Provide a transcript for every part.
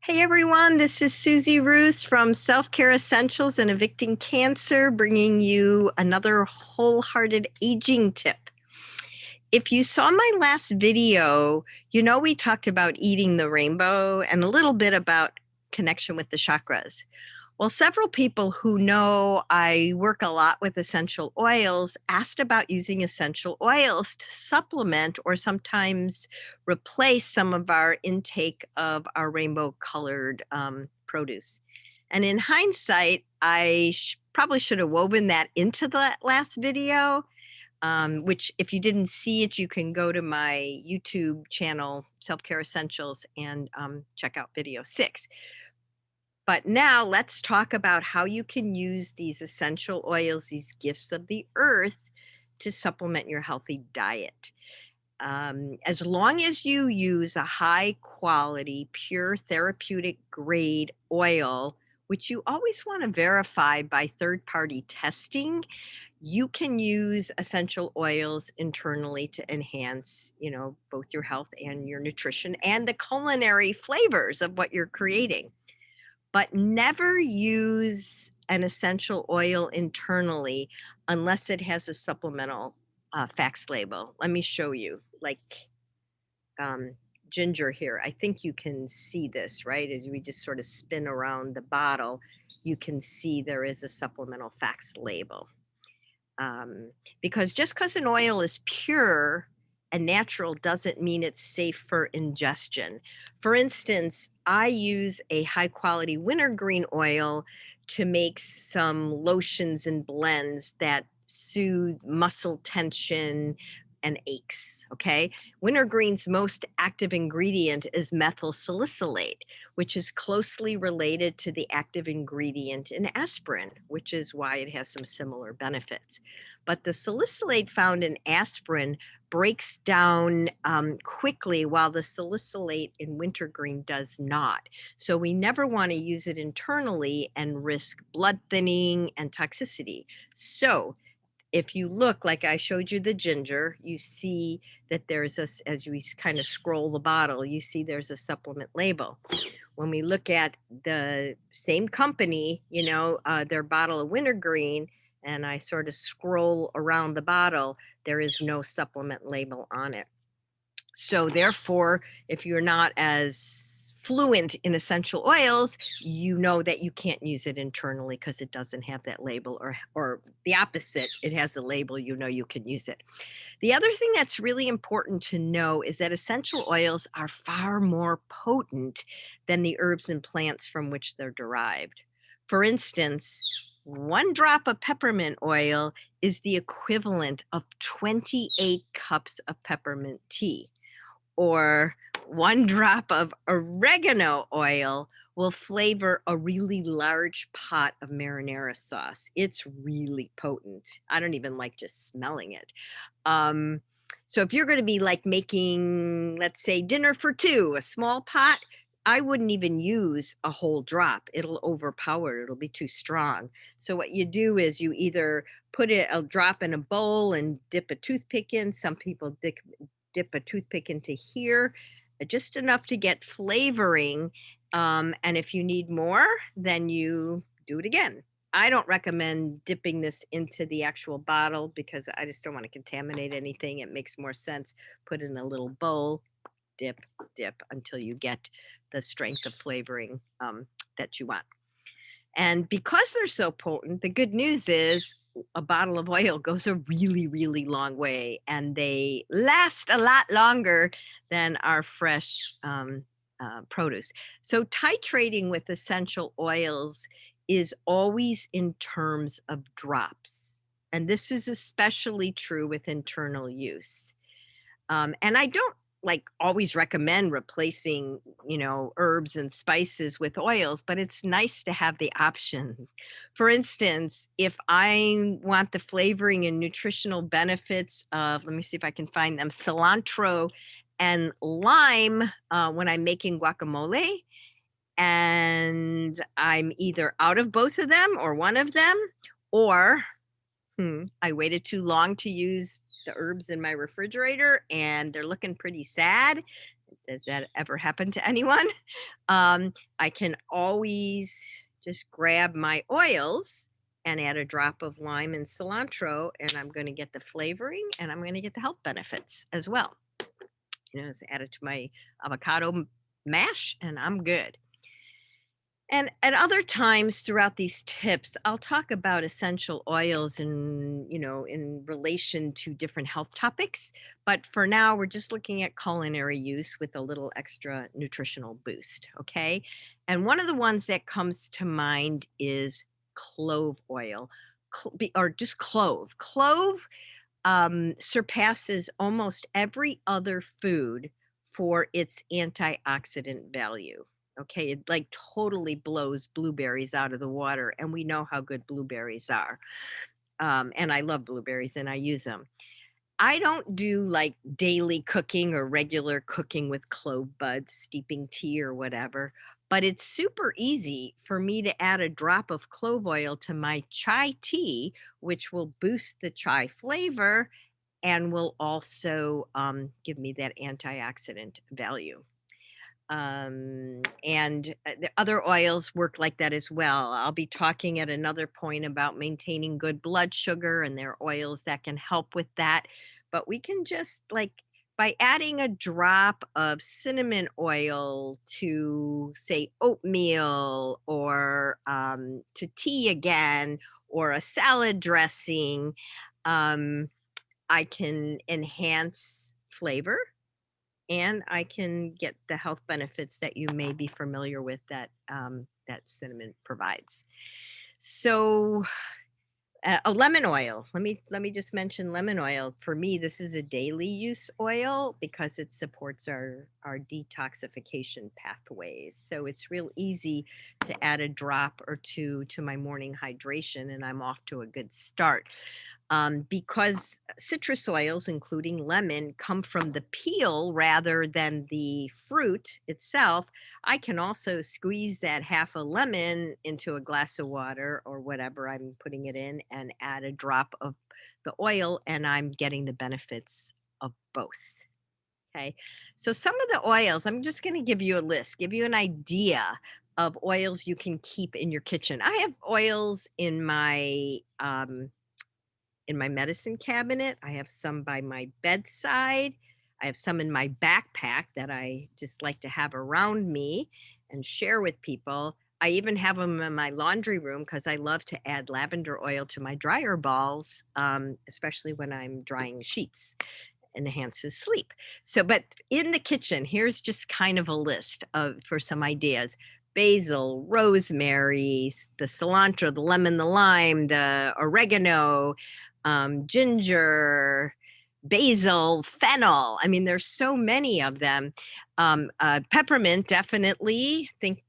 Hey everyone, this is Susie Roos from Self Care Essentials and Evicting Cancer, bringing you another wholehearted aging tip. If you saw my last video, we talked about eating the rainbow and a little bit about connection with the chakras. Well, several people who know I work a lot with essential oils asked about using essential oils to supplement or sometimes replace some of our intake of our rainbow colored produce. And in hindsight, probably should have woven that into the last video, which, if you didn't see it, you can go to my YouTube channel, Self Care Essentials, and check out video 6. But now let's talk about how you can use these essential oils, these gifts of the earth, to supplement your healthy diet. As long as you use a high quality, pure therapeutic grade oil, which you always want to verify by third party testing, you can use essential oils internally to enhance, both your health and your nutrition and the culinary flavors of what you're creating. But never use an essential oil internally unless it has a supplemental facts label. Let me show you, like um, ginger here. I think you can see this, right? As we just sort of spin around the bottle, you can see there is a supplemental facts label. Um, because just because an oil is pure and natural doesn't mean it's safe for ingestion. For instance, I use a high quality wintergreen oil to make some lotions and blends that soothe muscle tension and aches. Okay. Wintergreen's most active ingredient is methyl salicylate, which is closely related to the active ingredient in aspirin, which is why it has some similar benefits. But the salicylate found in aspirin breaks down quickly, while the salicylate in wintergreen does not. So we never want to use it internally and risk blood thinning and toxicity. So if you look, like I showed you the ginger, you see that there's as you kind of scroll the bottle, you see there's a supplement label. When we look at the same company, their bottle of wintergreen, and I sort of scroll around the bottle, there is no supplement label on it. So therefore, if you're not as fluent in essential oils, you know that you can't use it internally because it doesn't have that label, or the opposite, it has a label, you can use it. The other thing that's really important to know is that essential oils are far more potent than the herbs and plants from which they're derived. For instance, 1 drop of peppermint oil is the equivalent of 28 cups of peppermint tea, or 1 drop of oregano oil will flavor a really large pot of marinara sauce. It's really potent. I don't even like just smelling it. Um, so if you're going to be like making, let's say, dinner for two, a small pot, I wouldn't even use a whole drop. It'll overpower it. It'll be too strong. So what you do is you either put a drop in a bowl and dip a toothpick in. Some people dip a toothpick into here, just enough to get flavoring. And if you need more, then you do it again. I don't recommend dipping this into the actual bottle because I just don't want to contaminate anything. It makes more sense. Put it in a little bowl, dip, dip until you get the strength of flavoring that you want. And because they're so potent, the good news is a bottle of oil goes a really, really long way, and they last a lot longer than our fresh produce. So, titrating with essential oils is always in terms of drops. And this is especially true with internal use. And I don't like always recommend replacing, herbs and spices with oils, but it's nice to have the options. For instance, if I want the flavoring and nutritional benefits of, let me see if I can find them, cilantro and lime when I'm making guacamole, and I'm either out of both of them or one of them, or I waited too long to use the herbs in my refrigerator and they're looking pretty sad. Does that ever happen to anyone? I can always just grab my oils and add a drop of lime and cilantro, and I'm going to get the flavoring and I'm going to get the health benefits as well. It's added to my avocado mash, and I'm good. And at other times throughout these tips, I'll talk about essential oils in relation to different health topics. But for now, we're just looking at culinary use with a little extra nutritional boost. Okay. And one of the ones that comes to mind is clove oil or just clove. Clove surpasses almost every other food for its antioxidant value. Okay, it like totally blows blueberries out of the water, and we know how good blueberries are. And I love blueberries and I use them. I don't do like daily cooking or regular cooking with clove buds, steeping tea or whatever, but it's super easy for me to add a drop of clove oil to my chai tea, which will boost the chai flavor and will also give me that antioxidant value. And the other oils work like that as well. I'll be talking at another point about maintaining good blood sugar, and there are oils that can help with that. But we can just like by adding a drop of cinnamon oil to, say, oatmeal or to tea again, or a salad dressing, um, I can enhance flavor and I can get the health benefits that you may be familiar with that cinnamon provides. So, lemon oil. Let me just mention lemon oil. For me, this is a daily use oil because it supports our detoxification pathways. So it's real easy to add a drop or two to my morning hydration, and I'm off to a good start. Because citrus oils, including lemon, come from the peel rather than the fruit itself, I can also squeeze that half a lemon into a glass of water or whatever I'm putting it in and add a drop of the oil, and I'm getting the benefits of both. Okay. So, some of the oils, I'm just going to give you a list, give you an idea of oils you can keep in your kitchen. I have oils in my medicine cabinet. I have some by my bedside. I have some in my backpack that I just like to have around me and share with people. I even have them in my laundry room because I love to add lavender oil to my dryer balls, especially when I'm drying sheets. Enhances sleep. So, but in the kitchen, here's just kind of a list of for some ideas: basil, rosemary, the cilantro, the lemon, the lime, the oregano, ginger, basil, fennel. I mean, there's so many of them. Peppermint, definitely. Think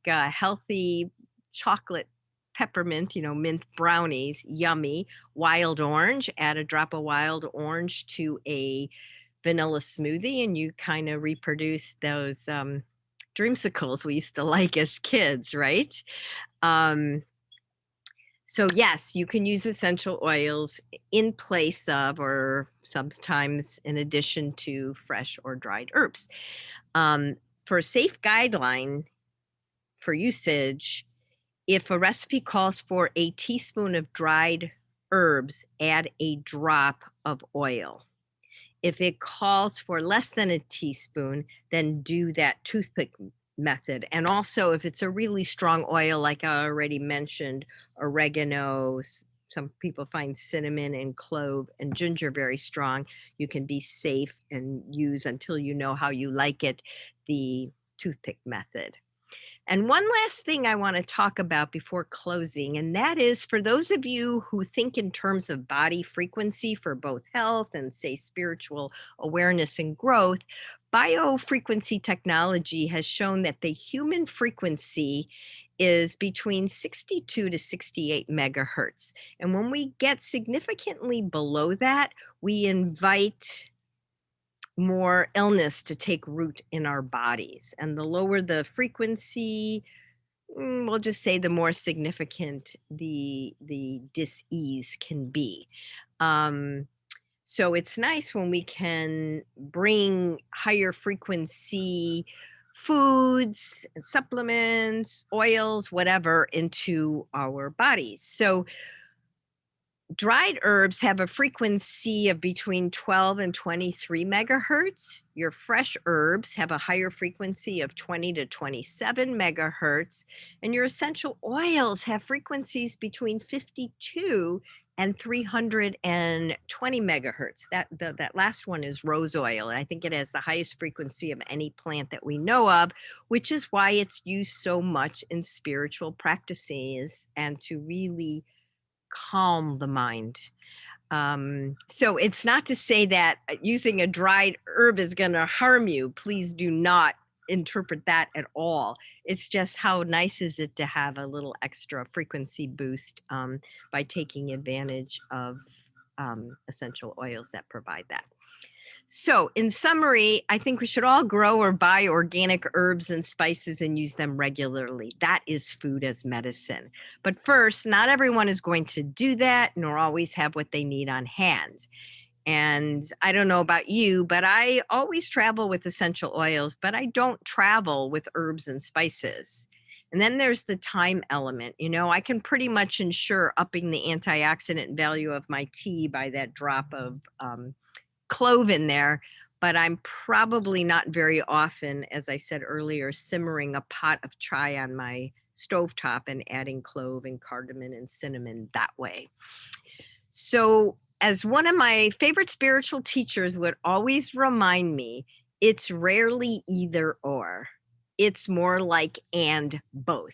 healthy chocolate peppermint, mint brownies, yummy. Wild orange, add a drop of wild orange to a vanilla smoothie, and you kind of reproduce those dreamsicles we used to like as kids, right? Um, so, yes, you can use essential oils in place of, or sometimes in addition to, fresh or dried herbs. Um, for a safe guideline for usage, if a recipe calls for a teaspoon of dried herbs, add a drop of oil. If it calls for less than a teaspoon, then do that toothpick method. And also, if it's a really strong oil, like I already mentioned, oregano, some people find cinnamon and clove and ginger very strong, you can be safe and use until you know how you like it, the toothpick method. And one last thing I want to talk about before closing, and that is for those of you who think in terms of body frequency for both health and, say, spiritual awareness and growth, biofrequency technology has shown that the human frequency is between 62 to 68 megahertz. And when we get significantly below that, we invite more illness to take root in our bodies. And the lower the frequency, we'll just say the more significant the dis-ease can be. Um, So it's nice when we can bring higher frequency foods, supplements, oils, whatever into our bodies. So dried herbs have a frequency of between 12 and 23 megahertz. Your fresh herbs have a higher frequency of 20 to 27 megahertz. And your essential oils have frequencies between 52 and 320 megahertz. That last one is rose oil. And I think it has the highest frequency of any plant that we know of, which is why it's used so much in spiritual practices and to really calm the mind. So it's not to say that using a dried herb is going to harm you. Please do not interpret that at all. It's just how nice is it to have a little extra frequency boost by taking advantage of essential oils that provide that. So, in summary, I think we should all grow or buy organic herbs and spices and use them regularly. That is food as medicine. But first, not everyone is going to do that, nor always have what they need on hand. And I don't know about you, but I always travel with essential oils, but I don't travel with herbs and spices. And then there's the time element. You know, I can pretty much ensure upping the antioxidant value of my tea by that drop of clove in there, but I'm probably not very often, as I said earlier, simmering a pot of chai on my stovetop and adding clove and cardamom and cinnamon that way. So, as one of my favorite spiritual teachers would always remind me, it's rarely either or. It's more like and both.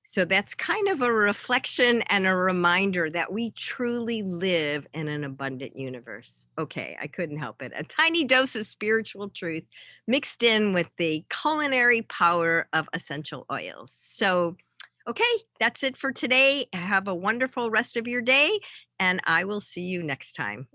So that's kind of a reflection and a reminder that we truly live in an abundant universe. Okay, I couldn't help it. A tiny dose of spiritual truth mixed in with the culinary power of essential oils. So, okay, that's it for today. Have a wonderful rest of your day, and I will see you next time.